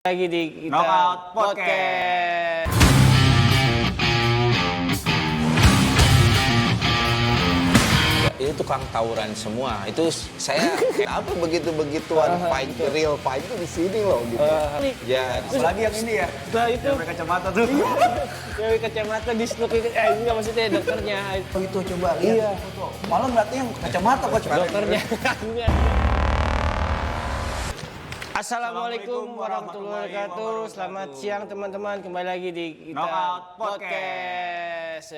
Lagi di kita Knockout podcast. Itu tukang tawuran semua. Itu saya apa begitu-begituan fight, real fight itu di sini loh gitu. Ya, Apalagi yang ini ya. Nah itu Yang pakai kacamata tuh. cewek kacamata di sluk itu, enggak maksudnya dokternya. Oh itu coba lihat. Iya. Foto. Malah ngeliatnya yang kacamata coach. Dokternya. Assalamualaikum warahmatullahi wabarakatuh. Selamat siang teman-teman. Kembali lagi di kita Knockout podcast.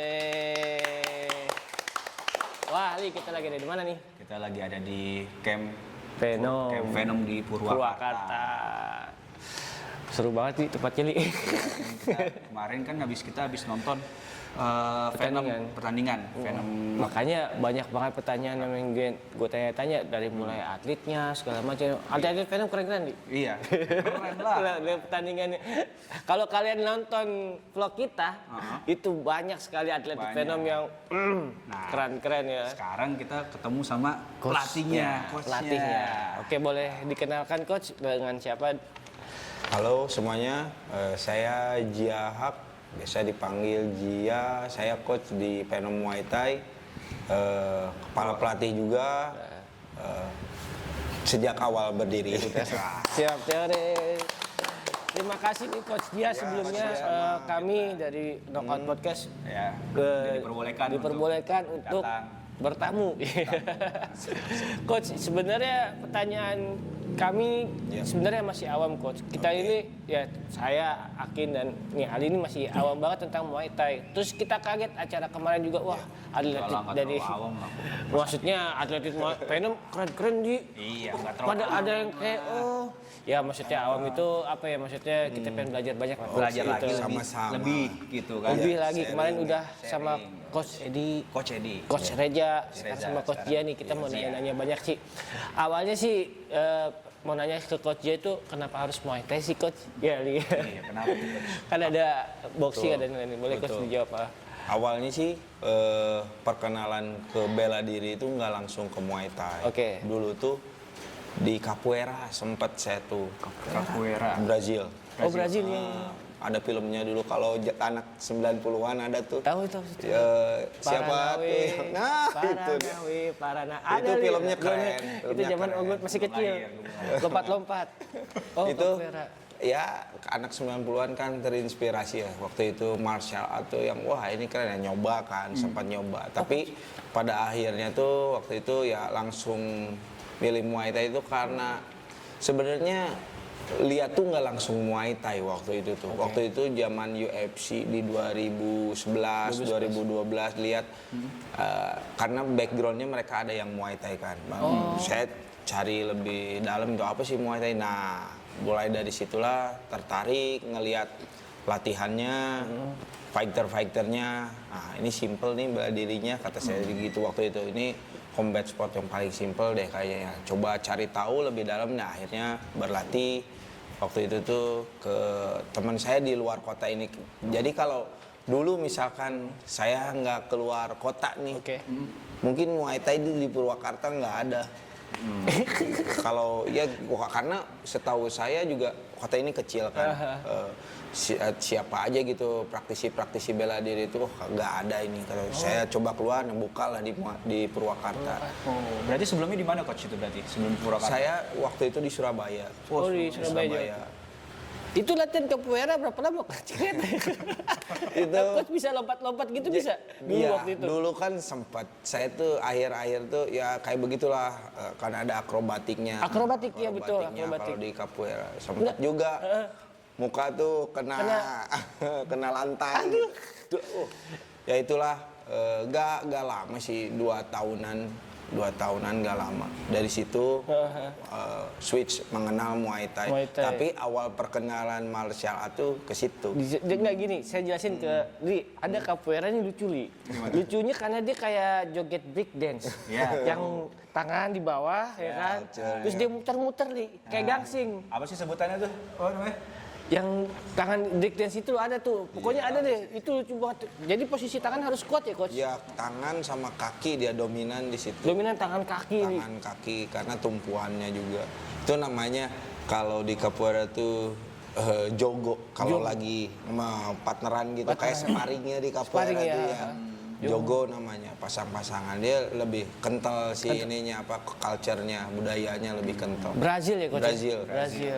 Wah, Li, kita lagi ada di mana nih? Kita lagi ada di camp Venom di Purwakarta. Seru banget sih tempatnya, Li. Kemarin kan kita habis nonton pertandingan. Venom. Makanya banyak banget pertanyaan yang gue tanya-tanya dari mulai atletnya segala macam. Atlet Venom keren-keren nih. Iya. Keren lah. Dari pertandingannya. Kalau kalian nonton vlog kita, itu banyak sekali atlet Banyak. Venom yang Nah, keren-keren ya. Sekarang kita ketemu sama Coachnya. coachnya. Pelatihnya. Oke, boleh dikenalkan coach dengan siapa? halo semuanya. Saya Jia Hak, biasa dipanggil Jia. Saya coach di Venom Muay Thai. Kepala pelatih juga. Sejak awal berdiri. Siap, teori. Terima kasih nih Coach Dia sebelumnya kami dari Knockout Podcast Ya. diperbolehkan untuk datang. bertamu. Coach, sebenarnya pertanyaan kami sebenarnya masih awam Coach. Kita ini ya saya Akin dan nih Ali ini masih awam banget tentang Muay Thai. Terus kita kaget acara kemarin juga wah atlet dari maksudnya atlet Venom keren-keren di. Iya, nggak terlalu Pada ada yang kayak ya maksudnya awam itu apa ya maksudnya kita pengen belajar banyak lah, Coach. belajar lagi Itu. Sama-sama. lebih gitu kan. Lebih lagi sharing, kemarin udah sharing. sama Coach Edi, Coach Edi. Coach Reja, sekarang Reza, sama Coach sekarang. Dia nih kita mau nanya-nanya banyak sih. Awalnya sih mau nanya ke Coach Dia itu kenapa harus Muay Thai sih Coach? Ya, Iya, kenapa tuh, Coach? kan ada boxing Betul. ada yang lain. Boleh Coach Betul. dijawab apa? Awalnya sih perkenalan ke bela diri itu nggak langsung ke Muay Thai. Oke. Dulu tuh di Capoeira sempet saya tuh Capoeira. Brazil. Oh Brazil yang Ada filmnya dulu kalau anak 90-an ada tuh. tahu itu. Siapa tuh? Nah, itu dia. Paranawe. Itu filmnya keren. Itu Filmnya zaman keren. Ogut masih kecil. Lompat-lompat. Oh, Itu Capoeira. ya anak 90-an kan terinspirasi ya waktu itu martial art tuh yang wah ini keren ya nyoba kan sempat nyoba tapi pada akhirnya tuh waktu itu ya langsung milih Muay Thai itu karena sebenarnya lihat tuh nggak langsung Muay Thai waktu itu tuh waktu itu zaman UFC di 2011 2012 lihat karena backgroundnya mereka ada yang Muay Thai kan saya cari lebih dalam itu apa sih Muay Thai nah mulai dari situlah tertarik ngelihat latihannya, fighternya. Nah ini simple nih bela dirinya kata saya gitu waktu itu. Ini combat sport yang paling simple deh kayaknya. Coba cari tahu lebih dalam. Nah akhirnya berlatih waktu itu tuh ke teman saya di luar kota ini. Jadi kalau dulu misalkan saya nggak keluar kota nih, Oke. mungkin Muay Thai di Purwakarta nggak ada. Kalau ya karena setahu saya juga kota ini kecil kan. Siapa aja gitu praktisi bela diri itu nggak ada ini. Kalau saya coba keluar buka lah di Purwakarta. Oh, berarti sebelumnya di mana coach itu berarti? Sebelum Purwakarta. Saya waktu itu di Surabaya. Oh, di Surabaya. Itu latihan capoeira berapa lama Coach? Itu Coach bisa lompat-lompat gitu bisa? Dulu Iya, waktu itu. dulu kan sempat. Saya tuh akhir-akhir tuh ya kayak begitulah karena ada akrobatiknya. Akrobatik, iya betul, Akrobatiknya akrobatik. Kalau di capoeira sempat juga muka tuh kena lantai. Ya itulah gak lama sih 2 tahunan gak lama. Dari situ switch mengenal Muay Thai. Muay Thai. Tapi awal perkenalan martial art tuh ke situ. Nggak gini, saya jelasin ke Li, ada capoeira ini lucu Li. Lucunya karena dia kayak joget break dance. Iya. Yang tangan di bawah ya kan. betul. Terus dia muter-muter Li, kayak gangsing. Apa sih sebutannya tuh? Oh, namanya? Yang tangan break dance itu ada tuh. Pokoknya ada deh, itu lucu banget. Jadi posisi tangan harus kuat ya Coach? Ya tangan sama kaki dia dominan di situ. Dominan tangan kaki Li. Tangan kaki karena tumpuannya juga. Itu namanya kalau di capoeira tuh jogo kalau lagi sama partneran gitu, kayak sparringnya di capoeira Sparring, itu ya. ya. Jogo namanya, pasang-pasangan, dia lebih kental ininya apa, culture-nya, budayanya lebih kental. Brazil ya coach? Brazil.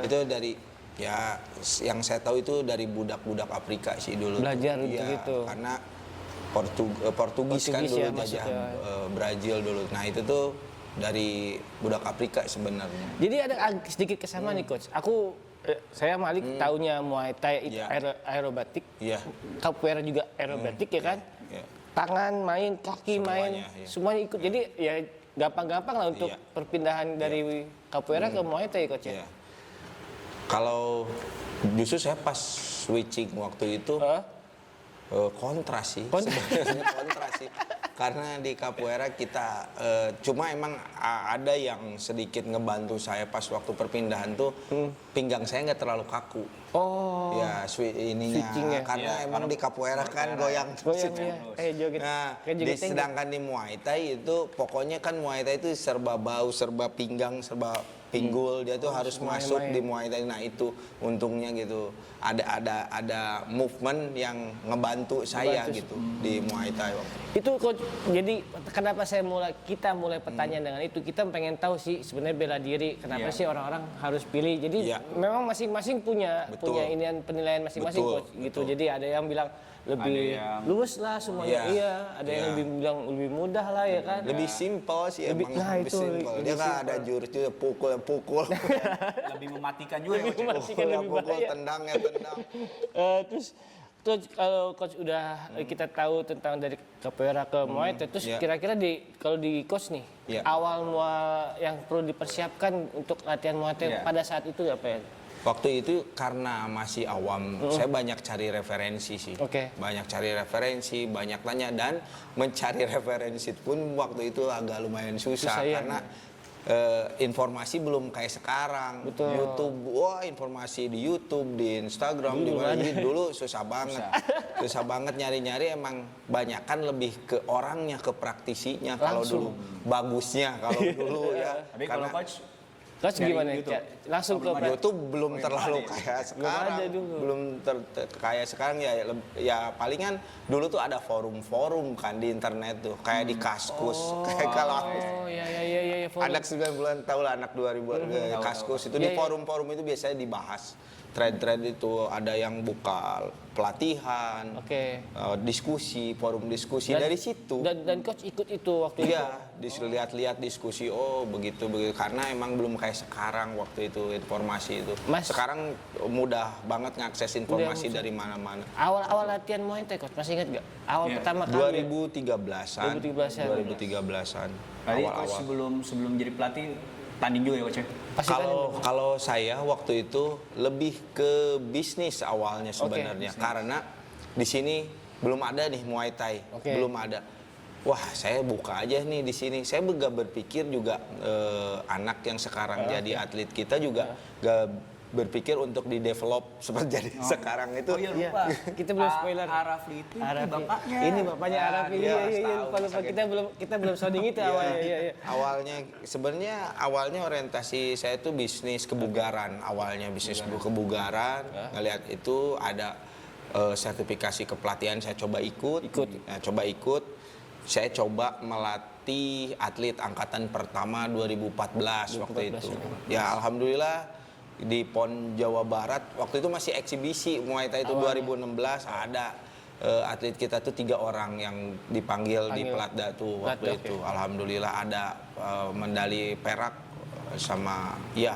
Itu dari ya yang saya tahu itu dari budak-budak Afrika sih dulu. Belajar Iya, gitu. karena Portugis kan Portugis dulu ya, jajah masuknya. Brazil dulu. Nah itu tuh dari budak Afrika sebenarnya. Jadi ada sedikit kesamaan nih coach. Saya Malik taunya Muay Thai itu Iya. aerobatik, Iya. capoeira juga aerobatik ya kan? Iya. Tangan main, kaki main, Semuanya, iya. semuanya ikut. Jadi ya gampang-gampang lah untuk Iya. perpindahan dari capoeira ke Muay Thai coach ya. Iya. Kalau justru saya pas switching waktu itu kontras sih. Sebenarnya kontras sih. Karena di capoeira kita cuma emang ada yang sedikit ngebantu saya pas waktu perpindahan tuh pinggang saya nggak terlalu kaku. Oh, Ya ininya switchingnya. karena emang di capoeira kan goyang. goyang ya, joget. Nah, Kayak joget tango. sedangkan di Muay Thai itu pokoknya kan Muay Thai itu serba bau, serba pinggang, serba pinggul, dia tuh harus masuk di Muay Thai. Nah, itu untungnya gitu. Ada movement yang ngebantu saya gitu di Muay Thai waktu itu. Itu coach, jadi kenapa kita mulai pertanyaan dengan itu, kita pengen tahu sih sebenarnya bela diri, kenapa sih orang-orang harus pilih. Jadi Iya. memang masing-masing punya Betul. inian penilaian masing-masing Betul, coach gitu. betul. Jadi ada yang bilang lebih yang- luwes lah semuanya, Iya. iya. Ada yang Iya. lebih bilang lebih mudah lah ya kan. Lebih simpel sih Lebih- emang, nah, lebih itu, simpel. lebih Dia nggak simpel. ada jurus juga pukul. Lebih mematikan juga ya, Lebih Coach. mematikan, lebih Pukul, bahaya. tendang ya tendang. Terus kalau coach udah kita tahu tentang dari capoeira ke Muay Thai, terus Iya. kira-kira kalau di coach nih, Iya. awal yang perlu dipersiapkan untuk latihan Muay Thai Iya. pada saat itu apa ya? Waktu itu karena masih awam, saya banyak cari referensi sih. Oke. Banyak cari referensi, banyak tanya, dan mencari referensi pun waktu itu agak lumayan susah Susah, ya. karena informasi belum kayak sekarang. Betul. YouTube, wah informasi di YouTube, di Instagram, di Dulu mana ada. dulu susah banget. Susah banget nyari-nyari, emang banyak kan lebih ke orangnya, ke praktisinya kalau Langsung. dulu. Bagusnya kalau dulu ya. Tapi kalau Coach, Coach dari gimana? YouTube. Langsung ke YouTube belum terlalu ada ya? kayak Belum sekarang. ada dulu. Belum kayak sekarang ya palingan dulu tuh ada forum-forum kan di internet tuh, kayak di Kaskus. Kayak kalau Oh ya. Forum. anak 9 bulan tahu lah, anak 2000 Kaskus itu Iya, di iya. forum-forum itu biasanya dibahas. Thread-thread itu ada yang buka pelatihan, Oke. diskusi, forum diskusi dari situ. Dan coach ikut itu waktu itu. Iya, dilihat-lihat diskusi, oh begitu karena emang belum kayak sekarang waktu itu informasi itu. Mas- Sekarang mudah banget ngakses informasi Mudah. dari mana-mana. Awal latihan Muay Thai coach masih ingat gak? Awal Iya. pertama kali. 2013-an. 2013-an. 2013-an. Berarti Coach Awal-awal. sebelum jadi pelatih tanding juga ya Coach? Pasti kan Kalau saya waktu itu lebih ke bisnis awalnya sebenarnya, bisnis. karena di sini belum ada nih Muay Thai, Oke. belum ada. Wah, saya buka aja nih di sini. Saya juga berpikir juga anak yang sekarang jadi atlet kita juga gak berpikir untuk di-develop seperti jadi sekarang itu. Oh iya Iya, lupa. kita belum spoiler. Arafli itu Arafli. bapaknya. Ini bapaknya Arafli. Iya, lupa. Kita belum sounding itu awalnya. Iya. Awalnya sebenarnya orientasi saya itu bisnis kebugaran, awalnya bisnis kebugaran. Ngelihat itu ada sertifikasi kepelatihan, saya coba ikut. Nah, saya coba melatih atlet angkatan pertama 2014 waktu itu. Ya alhamdulillah di PON Jawa Barat waktu itu masih eksibisi Muay Thai itu 2016 ada atlet kita tuh 3 orang yang dipanggil di Pelatda tuh waktu Pelatda, itu. Alhamdulillah ada medali perak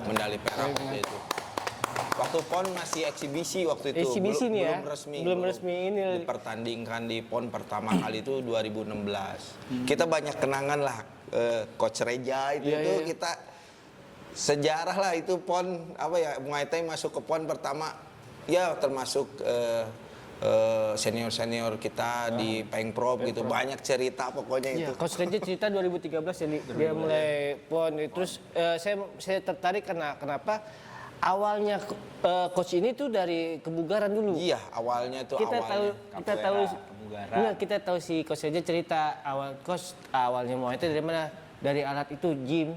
medali perak waktu itu. Waktu PON masih eksibisi waktu itu. Eksibisi nih ya? Belum resmi ini. Dipertandingkan di PON pertama kali itu 2016. Kita banyak kenangan lah, Coach Reja itu kita sejarah lah itu PON Muay Thai masuk ke PON pertama ya, termasuk senior kita di Pengprov gitu, banyak cerita pokoknya Iya, itu. Coach Reja cerita 2013 jadi dia mulai PON. Terus saya tertarik kenapa awalnya coach ini tuh dari kebugaran dulu. Iya, awalnya tuh Kita awalnya. tahu si Coach Reja cerita awalnya Muay Thai dari mana? dari alat itu gym,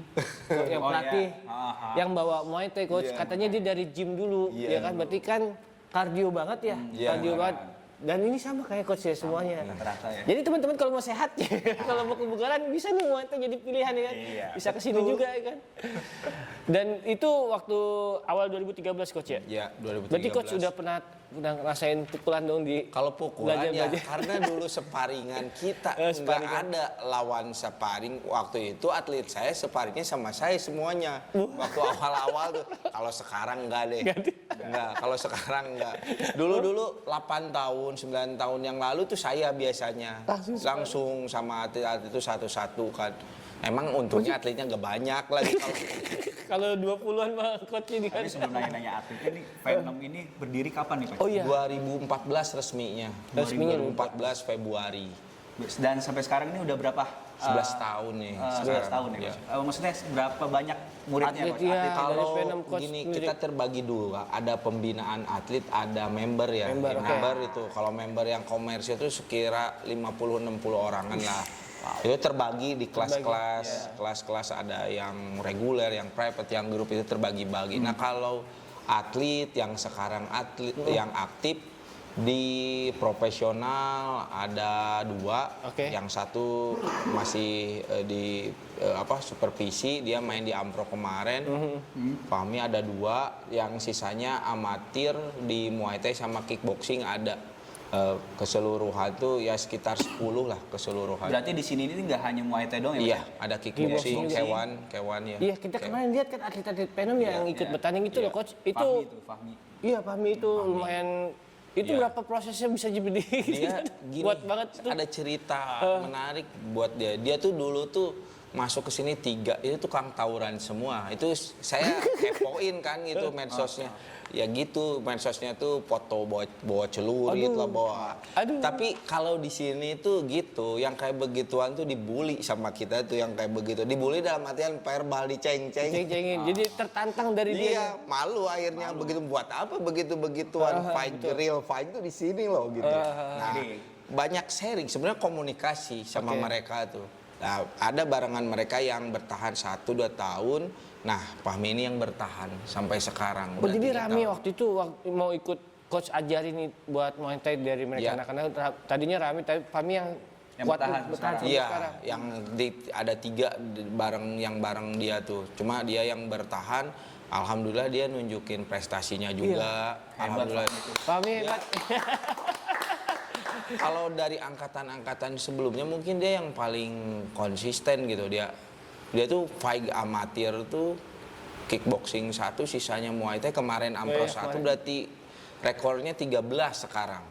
yang Oh, pelatih iya. Aha. yang bawa Muay Thai coach Iya. katanya dia dari gym dulu, Iya. ya kan berarti kan kardio banget ya, Iya. kardio banget. Dan ini sama kayak coach ya semuanya. Rata-rata ya. Jadi teman-teman kalau mau sehat, kalau mau kebugaran bisa nih Muay Thai jadi pilihan ya kan. Iya, Bisa kesini juga ya kan. Dan itu waktu awal 2013 coach ya. Ya, 2013. Berarti coach udah pernah ngerasain pukulan dong di Kalau pukulan ya, belajar. karena dulu separingan kita nggak Separingan. ada lawan separing. Waktu itu atlet saya separingnya sama saya semuanya. Waktu awal-awal tuh. Kalau sekarang nggak deh. Nggak, kalau sekarang nggak. Dulu 8 tahun, 9 tahun yang lalu tuh saya biasanya. Langsung sama atlet-atlet itu satu-satu kan. Emang untungnya atletnya nggak banyak lagi. Kalau 20-an mah coach ini kan. Tapi sebelum nanya-nanya atletnya nih, Venom ini berdiri kapan nih, Coach? Oh iya. 2014 resminya. Resminya 2014 Februari. Dan sampai sekarang ini udah berapa? 11 tahun nih. 11 tahun ya, Iya. Coach? Maksudnya berapa banyak muridnya, Atlet, Coach? iya. Atlet. Dari Kalau Venom Coach gini sendiri. kita terbagi dulu, Kak. Ada pembinaan atlet, ada member ya. Member, oke. Member itu kalau member yang komersil itu sekira 50-60 orangan lah. Itu terbagi di kelas-kelas, kelas-kelas ada yang reguler, yang private, yang grup itu terbagi-bagi. Nah kalau atlet yang sekarang atlet yang aktif di profesional ada 2, Oke. yang satu masih di supervisi, dia main di Ampro kemarin. Fahmi ada 2, yang sisanya amatir di Muay Thai sama kickboxing ada. Keseluruhan tuh ya sekitar 10 lah keseluruhan. Berarti di sini ini nggak hanya Muay Thai doang ya, Iya, Coach? ada kickboxing, Kickboxing. kewan ya. Iya, kita kemarin lihat kan atlet-atlet Venom yang ikut bertanding itu loh coach. Itu Fahmi. iya Fahmi itu lumayan itu Iya. berapa prosesnya bisa jadi Dia gini, buat banget tuh. ada cerita menarik buat dia. Dia tuh dulu tuh masuk ke sini 3, itu tukang tawuran semua. Itu saya kepoin kan gitu medsosnya. Ya gitu, medsosnya tuh foto bawa celurit lah, bawa. Aduh. Tapi kalau di sini tuh gitu, yang kayak begituan tuh dibully sama kita tuh yang kayak begitu. Dibully dalam artian verbal diceng-ceng. Ceng-cengin. Jadi tertantang dari dia. Iya, malu akhirnya begitu, buat apa begitu-begituan fight, real fight tuh di sini loh gitu. Nah, banyak sharing sebenarnya komunikasi sama Oke. mereka tuh. Nah, ada barengan mereka yang bertahan 1-2 tahun. Nah, Fahmi ini yang bertahan sampai sekarang. Oh, udah jadi 3 rame tahun. waktu itu mau ikut coach ajarin nih buat Muay Thai dari mereka Iya. anak-anak. Tadinya rame tapi Fahmi yang kuat bertahan sampai Iya, sekarang. yang ada 3 bareng dia tuh. Cuma dia yang bertahan. Alhamdulillah dia nunjukin prestasinya juga. Alhamdulillah. Fahmi hebat. Kalau dari angkatan-angkatan sebelumnya mungkin dia yang paling konsisten gitu. Dia tuh fight amatir tuh kickboxing 1, sisanya Muay Thai. Kemarin Ampro 1 berarti rekornya 13 sekarang.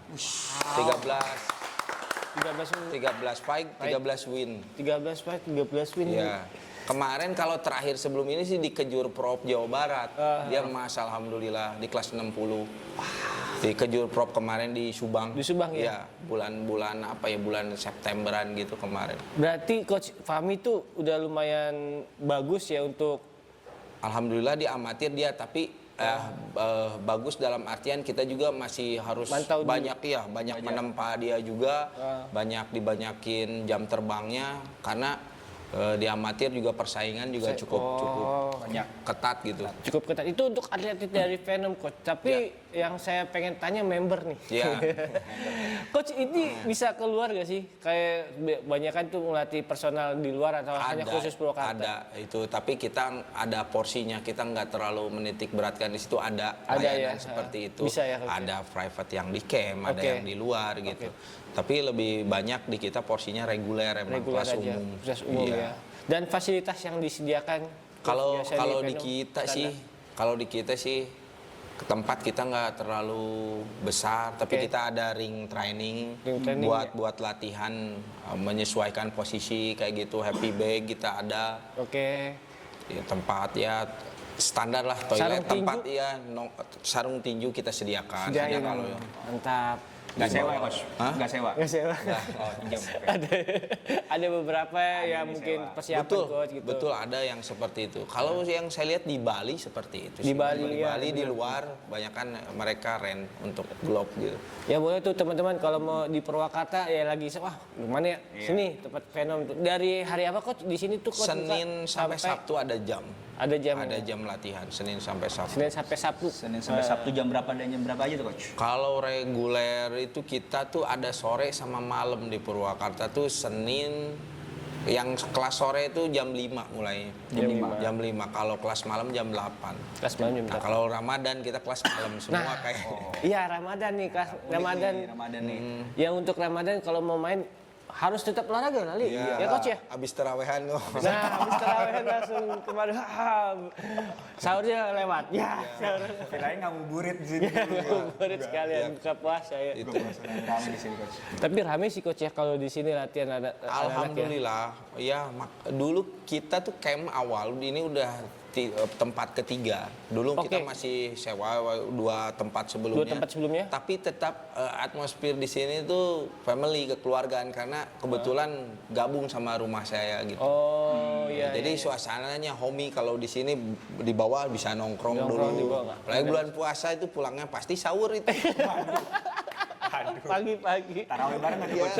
13 fight, 13 win. 13 fight, 13 win. Iya. Kemarin kalau terakhir sebelum ini sih di Kejur Prop Jawa Barat. Dia emas alhamdulillah di kelas 60. Di Kejur Prop kemarin di Subang. Di Subang, ya? Iya, bulan bulan Septemberan gitu kemarin. Berarti coach Fahmi tuh udah lumayan bagus ya untuk Alhamdulillah di amatir dia, tapi bagus dalam artian kita juga masih harus Mantau banyak menempa dia juga, banyak dibanyakin jam terbangnya karena di amatir juga persaingan juga cukup banyak ketat gitu. cukup ketat. Itu untuk atlet-atlet dari Venom coach. Tapi yang saya pengen tanya member nih. Iya. Coach ini bisa keluar gak sih? Kayak banyak kan tuh melatih personal di luar atau hanya khusus Purwakarta? Ada itu, tapi kita ada porsinya, kita nggak terlalu menitik beratkan di situ, ada ya? layanan seperti itu. Bisa ya, Coach? Ada private yang di camp, ada Oke. yang di luar gitu. Tapi lebih banyak di kita porsinya reguler, emang Reguler kelas aja, umum. kelas umum Iya. ya. Dan fasilitas yang disediakan Kalau biasanya di Venom, kita standar. sih ke tempat kita nggak terlalu besar, tapi Oke. kita ada ring training, Ring training, buat latihan menyesuaikan posisi kayak gitu. Happy bag kita ada. Oke. Ya, tempat ya standar lah, Sarung toilet tinju? tempat ya sarung tinju kita sediakan. Sediain. Ada kalau Mantap. Nggak sewa ya coach? Hah? Nggak sewa? Nggak sewa. Oh, pinjam. Oke. Ada beberapa yang yang mungkin disewa. persiapan Betul, coach gitu. betul ada yang seperti itu. Kalau yang saya lihat di Bali seperti itu. Di sih. Bali, di ya, Bali di benar. luar, banyak kan mereka rent untuk globe gitu. Ya boleh tuh teman-teman kalau mau di Purwakarta ya lagi wah gimana ya sini tempat Venom tuh. Dari hari apa coach di sini tuh coach? Senin buka sampai Sabtu ada jam. Ada jam. Ada jam latihan Senin sampai Sabtu. Senin sampai Sabtu. Senin sampai Sabtu jam berapa dan jam berapa aja tuh coach? Kalau reguler itu kita tuh ada sore sama malam di Purwakarta tuh Senin yang kelas sore itu jam 5 mulainya. Jam 5. Jam 5. Kalau kelas malam jam 8. Kelas malam jam Nah, berapa? kalau Ramadan kita kelas malam semua Nah. kayak Iya Ramadan nih kelas Ramadan. Ramadan nih. Yang untuk Ramadan kalau mau main harus tetap olahraga kali. Ya coach ya. Habis terawehan kok. Nah, habis terawih langsung kemarin sahurnya lewat. Ya, sahur. Kirain ngabuburit di sini. Ngabuburit sekalian buka puasa ya. Itu. Rame di sini coach. Tapi rame sih coach ya kalau di sini latihan ada anak-anak ya. Alhamdulillah, ya dulu kita tuh camp awal ini udah tempat ketiga. Dulu kita Oke. masih sewa 2 tempat sebelumnya. Dua tempat sebelumnya? Tapi tetap atmosfer di sini tuh family kekeluargaan karena kebetulan gabung sama rumah saya gitu. Oh, iya. Jadi suasananya homey kalau di sini di bawah bisa nongkrong Nongkrong di dulu. bawah. Apalagi bulan puasa itu pulangnya pasti sahur itu. Pagi-pagi. Tarawih bareng kan Iya. coach?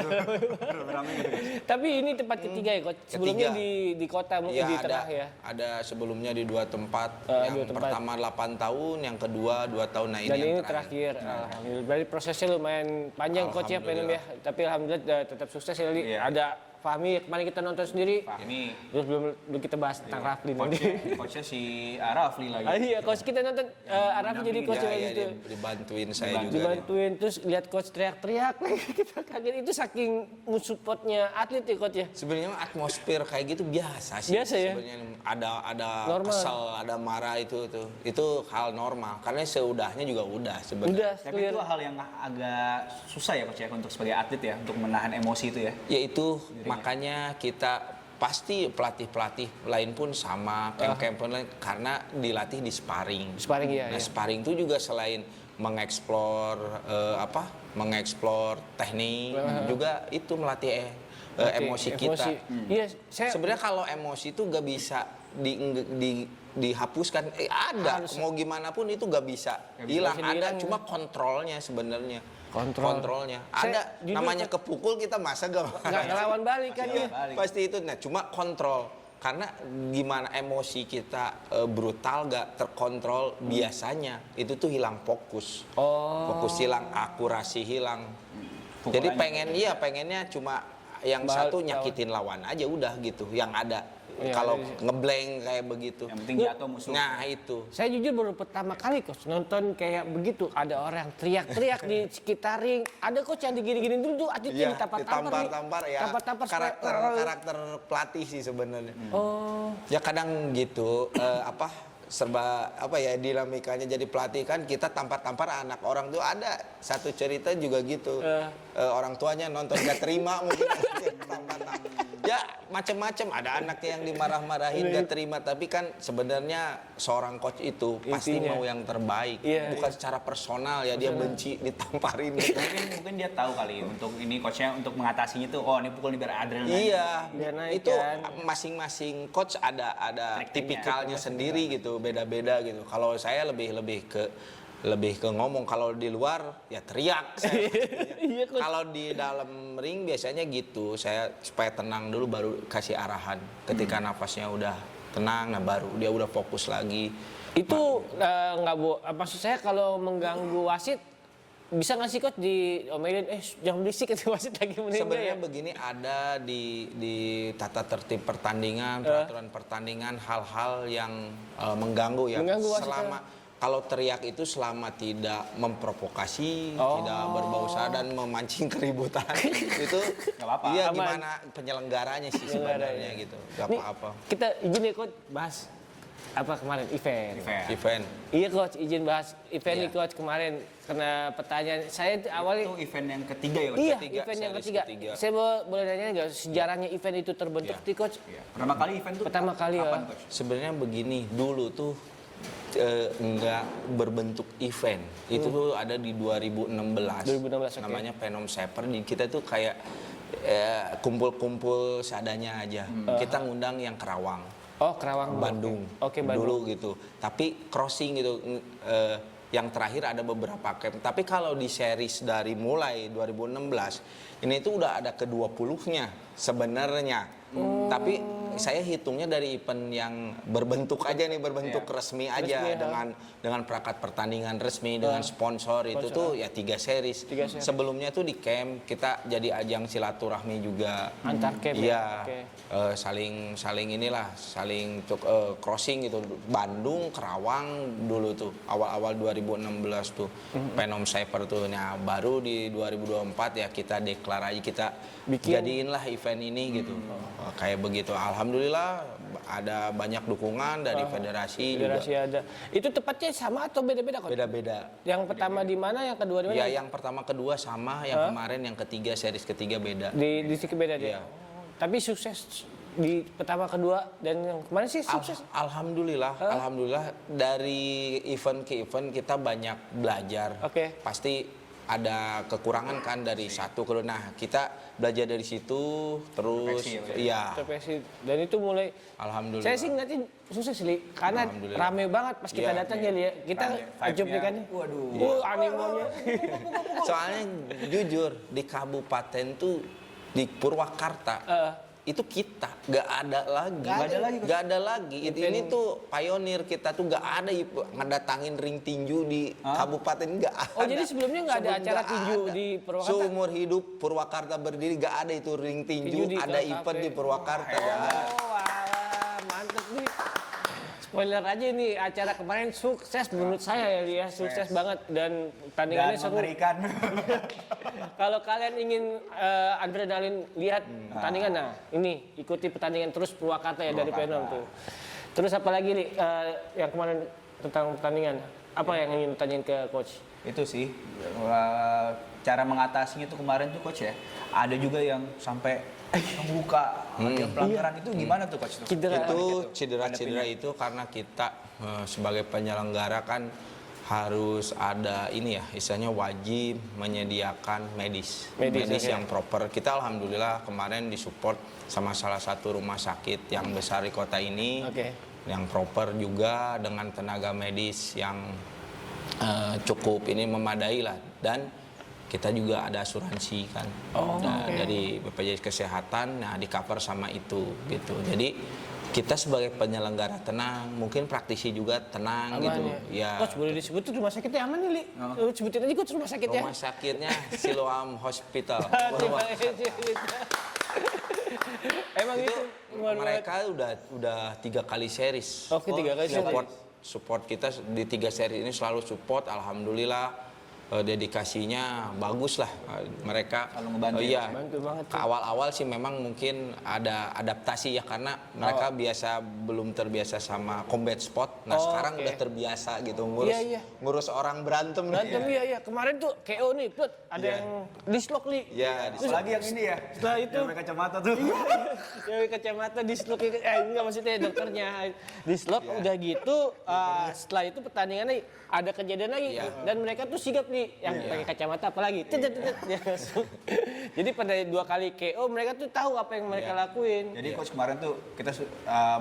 Rame gitu coach. Tapi ini tempat ketiga ya coach. Sebelumnya Ketiga. di kota mungkin Iya di ada, tengah ya. ada sebelumnya di 2 tempat. Yang 2 tempat. pertama 8 tahun, yang kedua 2 tahun. Nah Dan ini ini yang terakhir. Alhamdulillah. Berarti prosesnya lumayan panjang coach ya Venom ya. Tapi alhamdulillah tetap sukses ya. Li. Iya. Ada Fahmi kemarin kita nonton sendiri. Ini Terus belum kita bahas tentang Rafli nanti. coachnya si Rafli lagi. Iya, coach kita nonton Rafli jadi coach Ya, waktu ya, itu. dibantuin saya juga. Dibantuin terus lihat coach teriak-teriak kita kaget itu saking supportnya atlet ya coach ya. Sebenarnya atmosfer kayak gitu biasa sih. Biasa ya? Sebenarnya ada Normal. kesel, ada marah itu tuh. Itu hal normal karena seudahnya juga udah sebenarnya. Udah Tapi clear. itu hal yang agak susah ya coach ya untuk sebagai atlet ya untuk menahan emosi itu ya. Yaitu makanya kita pasti pelatih-pelatih lain pun sama camp-camp lain karena dilatih di sparring. Sparring ya. Nah, sparring itu juga selain mengeksplor mengeksplor teknik juga itu melatih emosi kita. Iya, saya Sebenarnya kalau emosi itu nggak bisa dihapuskan. Ada mau gimana pun itu nggak bisa hilang. bisa Ada dihilang. cuma kontrolnya sebenarnya. Kontrolnya. Ada jujur, namanya kepukul kita masa gak nggak ngelawan balik kan ya. pasti itu. Nah cuma kontrol. Karena gimana emosi kita brutal gak terkontrol biasanya itu tuh hilang fokus. Oh. Fokus hilang, akurasi hilang. Jadi pengennya cuma yang satu nyakitin lawan aja udah gitu. Yang ada Iya, kalau iya. ngeblank kayak begitu. Yang penting jatuh musuh. Nah itu. Saya jujur baru pertama kali coach nonton kayak begitu ada orang teriak-teriak di sekitar ring. Ada coach yang digini-gini dulu tuh atletnya ditampar-tampar ya. Tampar-tampar Karakter pelatih sih sebenarnya. Oh. Ya kadang gitu serba dinamikanya jadi pelatih kan kita tampar-tampar anak orang tuh ada satu cerita juga gitu. Orang tuanya nonton gak terima mungkin tampar-tampar. Ya macem-macem ada anaknya yang dimarah-marahin gak terima tapi kan sebenarnya seorang coach itu pasti Intinya. mau yang terbaik bukan secara personal ya dia benci ditamparin gitu. mungkin dia tahu kali untuk ini coachnya untuk mengatasinya tuh oh ini pukul ini biar adrenalin. Iya, Biar naik itu kan. masing-masing coach ada Tekniknya. tipikalnya sendiri gitu, beda-beda gitu. Kalau saya lebih ke ngomong, kalau di luar ya teriak. Saya. Iya coach. Kalau di dalam ring biasanya gitu, saya supaya tenang dulu baru kasih arahan. Ketika nafasnya udah tenang, nah baru dia udah fokus lagi. Itu nggak maksud saya kalau mengganggu wasit bisa nggak sih coach diomelin jangan berisik itu wasit lagi meninggal Sebenarnya ya. begini ada di tata tertib pertandingan, peraturan pertandingan hal-hal yang mengganggu ya. Mengganggu wasit, Selama kalau teriak itu selama tidak memprovokasi, tidak berbau dan memancing keributan itu Nggak apa-apa. iya Aman. gimana penyelenggaranya sih sebenarnya gitu. Gak Nih, apa-apa. kita izin ya coach bahas apa kemarin event. Event. Iya coach izin bahas event Iya. nih coach kemarin karena pertanyaan saya awalnya Itu event yang ketiga ya coach? iya ketiga, event yang series ketiga. ketiga. Saya boleh nanya nggak sejarahnya event itu terbentuk Iya. di coach? Iya. Pertama kali event tuh Pertama kali, kapan ya. coach? Sebenarnya begini, dulu tuh nggak berbentuk event. Itu tuh ada di 2016. 2016, oke. Namanya Phenom Shaper. Kita tuh kayak kumpul-kumpul seadanya aja. Kita ngundang yang Kerawang, Oh, Kerawang. Bandung, Oke, Bandung. dulu gitu. Tapi crossing gitu. Yang terakhir ada beberapa camp. Tapi kalau di series dari mulai 2016 ini tuh udah ada ke-20-nya sebenarnya. Tapi saya hitungnya dari event yang berbentuk aja nih, berbentuk resmi aja, Resmi, dengan perangkat pertandingan resmi, dengan sponsor itu tuh ya 3 series. 3 series. Sebelumnya tuh di camp kita jadi ajang silaturahmi juga. Antar camp ya? Iya. Oke. Saling inilah, saling crossing gitu. Bandung, Kerawang dulu tuh awal-awal 2016 tuh Phenom Shaper tuh. Nah, baru di 2024 ya kita deklarasi, kita jadiin lah event ini gitu. Kayak begitu. Alhamdulillah ada banyak dukungan dari federasi Federasi juga. ada. Itu tepatnya sama atau beda-beda kok? Beda-beda. Yang pertama di mana, yang kedua di mana? Ya, yang pertama kedua sama, yang kemarin yang ketiga series ketiga beda. Di situ beda dia. Iya. Tapi sukses di pertama, kedua, dan yang kemarin sih sukses. Alhamdulillah, alhamdulillah dari event ke event kita banyak belajar. Oke. Pasti ada kekurangan kan dari satu ke dua. Nah, kita belajar dari situ terus iya. Terpesi. Dan itu mulai. Alhamdulillah. Saya sih ngeliatin sukses Li, karena Alhamdulillah. rame banget pas kita Iya. datang ya Li. Kita Vibe-nya. cuplikannya. Waduh. Animonya. Soalnya jujur di kabupaten tuh di Purwakarta itu kita nggak ada lagi. Nggak ada lagi. Ini tuh pionir kita tuh nggak ada ngedatangin ring tinju di kabupaten nggak ada. Oh, jadi sebelumnya nggak ada Sebelum acara nggak tinju ada. di Purwakarta? Seumur hidup Purwakarta berdiri nggak ada itu ring tinju, Tinju di ada KKP. event di Purwakarta. nggak ada. Oh, wah, mantep nih. Spoiler aja nih, acara kemarin sukses menurut saya ya Li, ya. Sukses banget dan pertandingannya Dan seru. mengerikan. Kalau kalian ingin adrenalin lihat pertandingan, nah ini ikuti pertandingan terus Purwakarta ya dari Phenom tuh. Terus apa lagi nih yang kemarin tentang pertandingan? Apa yang ingin tanyain ke coach? Itu sih cara mengatasinya tuh kemarin tuh coach ya. Ada juga yang sampai membuka ada pelanggaran itu gimana tuh coach? Itu cedera-cedera itu karena kita sebagai penyelenggara kan harus ada ini ya, istilahnya wajib menyediakan medis Medis, oke. yang proper. Kita alhamdulillah kemarin disupport sama salah satu rumah sakit yang besar di kota ini, Oke. yang proper juga dengan tenaga medis yang cukup ini memadai lah, dan kita juga ada asuransi kan dari BPJS Kesehatan, nah di cover sama itu gitu. Jadi kita sebagai penyelenggara tenang, mungkin praktisi juga tenang Aman gitu. ya. Ya. Coach boleh disebut tuh rumah sakitnya aman nih Li. Lu sebutin aja coach rumah sakitnya. Rumah sakitnya Siloam Hospital. Emang itu Mereka udah 3 kali series. Oke, 3 kali series. Support kita di 3 series ini selalu support. Alhamdulillah dedikasinya bagus lah mereka. Selalu ngebantu ya, Iya. Bantu banget Ke awal-awal sih memang mungkin ada adaptasi ya karena mereka belum terbiasa sama combat sport. Nah sekarang udah terbiasa gitu ngurus orang berantem. Berantem iya. Kemarin tuh KO nih, Put. Ada yang dislok nih. Iya. Terus lagi yang ini ya. Setelah itu Yang pakai kacamata tuh. cewek kacamata dislok enggak maksudnya dokternya dislok udah gitu setelah itu pertandingannya ada kejadian lagi dan mereka tuh sigap nih yang pakai kacamata apalagi dia langsung. Jadi pada 2 kali KO mereka tuh tahu apa yang mereka lakuin. Jadi coach kemarin tuh kita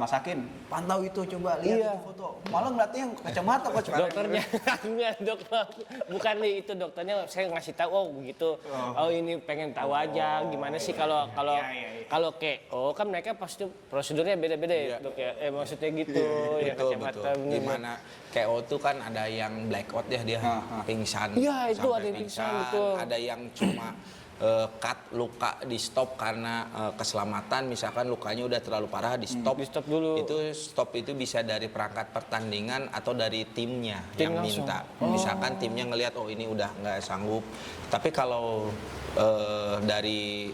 masakin, pantau itu coba lihat itu foto. Malah ngeliatnya yang kacamata coach. Dokternya enggak dokter bukan nih itu dokternya saya ngasih tahu begitu. Oh ini pengen tahu aja gimana sih kalau KO kan mereka pasti prosedurnya beda-beda ya dok ya. Maksudnya gitu ya kacamata betul. Gimana KO tuh kan ada yang blackout ya dia pingsan. Iya, itu sampai ada yang pingsan, betul. Ada yang cuma cut luka di stop karena keselamatan, misalkan lukanya udah terlalu parah di stop. Di stop dulu. Itu stop itu bisa dari perangkat pertandingan atau dari timnya Tim yang langsung. minta. Misalkan timnya ngelihat ini udah nggak sanggup. Tapi kalau dari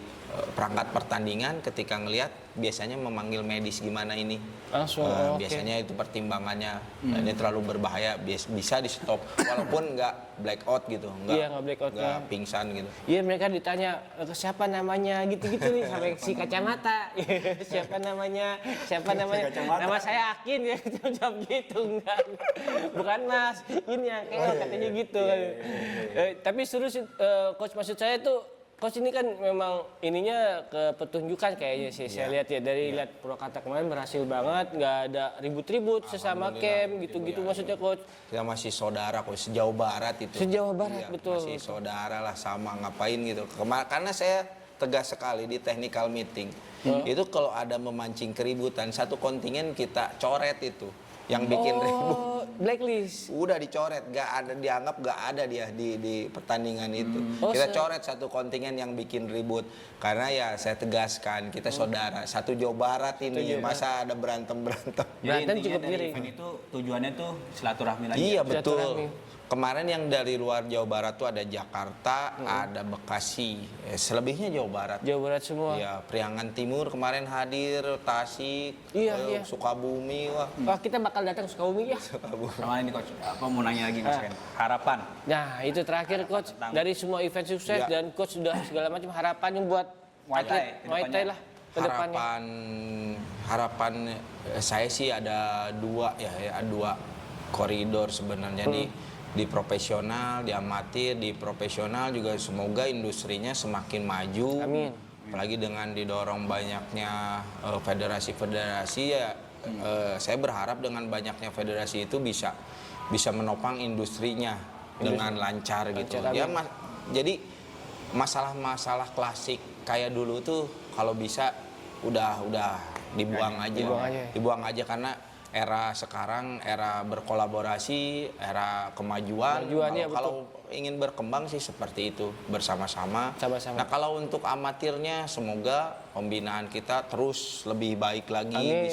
perangkat pertandingan ketika ngelihat biasanya memanggil medis gimana ini. Langsung, oke. Biasanya itu pertimbangannya ini terlalu berbahaya, bisa di stop walaupun nggak blackout gitu, Iya, nggak blackout, nggak ya. pingsan gitu. Iya, mereka ditanya siapa namanya gitu-gitu nih sampai si kacamata. Siapa namanya? Nama saya Akin ya, jawab gitu enggak. Bukan Mas, ini yang katanya gitu. Tapi seru sih coach, maksud saya tuh coach ini kan memang ininya ke pertunjukan kayaknya sih saya lihat ya dari lihat Purwakarta kemarin berhasil banget, nggak ada ribut-ribut sesama camp gitu-gitu maksudnya coach. Kita masih saudara kok sejauh barat itu. Sejauh barat, Iya, betul. Masih saudara lah sama ngapain gitu. Karena saya tegas sekali di technical meeting. Itu kalau ada memancing keributan satu kontingen kita coret itu. Yang bikin ribut. Oh, blacklist. Udah dicoret, dianggap nggak ada dia di pertandingan itu. Kita coret satu kontingen yang bikin ribut. Karena ya saya tegaskan kita saudara, satu Jawa Barat ini masa ada berantem. Jadi Berantem intinya cukup dari miring. event itu tujuannya tuh silaturahmi lagi. Iya Silaturahmi. betul. Kemarin yang dari luar Jawa Barat tuh ada Jakarta, ada Bekasi, selebihnya Jawa Barat. Jawa Barat semua. Ya, Priangan Timur kemarin hadir, Tasik, Iya. Sukabumi, wah. Wah, kita bakal datang Sukabumi ya. Sama ini coach, apa mau nanya lagi Mas Ken? Harapan. Nah, itu terakhir coach dari semua event sukses Ya. dan coach sudah segala macam harapannya buat Muay Thai atlet ke Muay Thai depannya. lah ke depannya. Harapan saya sih ada dua koridor sebenarnya di profesional, di amatir, di profesional juga semoga industrinya semakin maju. Amin. Apalagi dengan didorong banyaknya federasi-federasi ya, saya berharap dengan banyaknya federasi itu bisa menopang industrinya dengan lancar gitu. Lancar, Ya, amin. jadi masalah-masalah klasik kayak dulu tuh kalau bisa udah dibuang aja. Dibuang aja karena era sekarang era berkolaborasi, era kemajuan. Kemajuan, ya, Kalau ingin berkembang sih seperti itu bersama-sama. Sama-sama. Nah, kalau untuk amatirnya semoga pembinaan kita terus lebih baik lagi, Amin.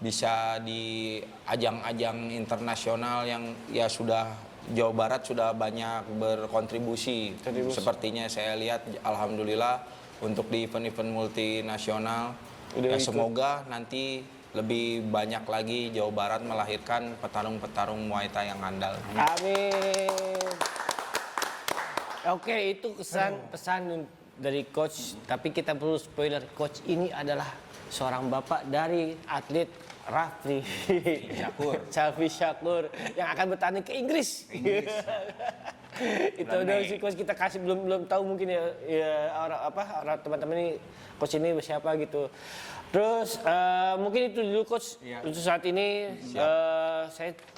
bisa di ajang-ajang internasional yang ya sudah Jawa Barat sudah banyak berkontribusi. Sepertinya saya lihat alhamdulillah untuk di event-event multinasional ya, semoga nanti lebih banyak lagi Jawa Barat melahirkan petarung-petarung Muay Thai yang andal. Amin. Oke, itu pesan dari coach. Tapi kita perlu spoiler, coach ini adalah seorang bapak dari atlet Rafli Syafri Syakur yang akan bertanding ke Inggris. Itu udah sih coach, kita kasih belum tahu mungkin ya orang teman-teman ini coach ini siapa gitu. Terus mungkin itu dulu coach untuk saat ini.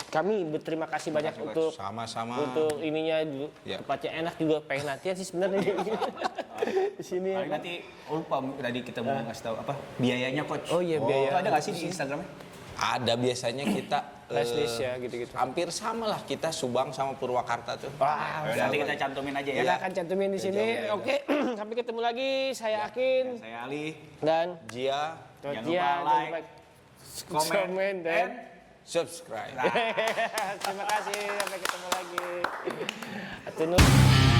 Kami berterima kasih banyak untuk Sama-sama. untuk ininya dulu. Ya. Tempatnya enak juga, pengen latihan sih sebenarnya di sini. Paling nanti lupa tadi kita mau ngasih tahu apa biayanya coach. Oh iya, biaya. Itu ada nggak sih di Instagramnya? Ada biasanya kita Flash list ya gitu-gitu. hampir sama lah kita Subang sama Purwakarta tuh. Wah, Nanti kita cantumin aja ya. kita akan cantumin di sini. Oke, sampai ketemu lagi. Saya Akin Saya Ali. dan Jia, Jangan Tia. lupa like, komen dan subscribe. terima kasih. Sampai ketemu lagi. Atunun.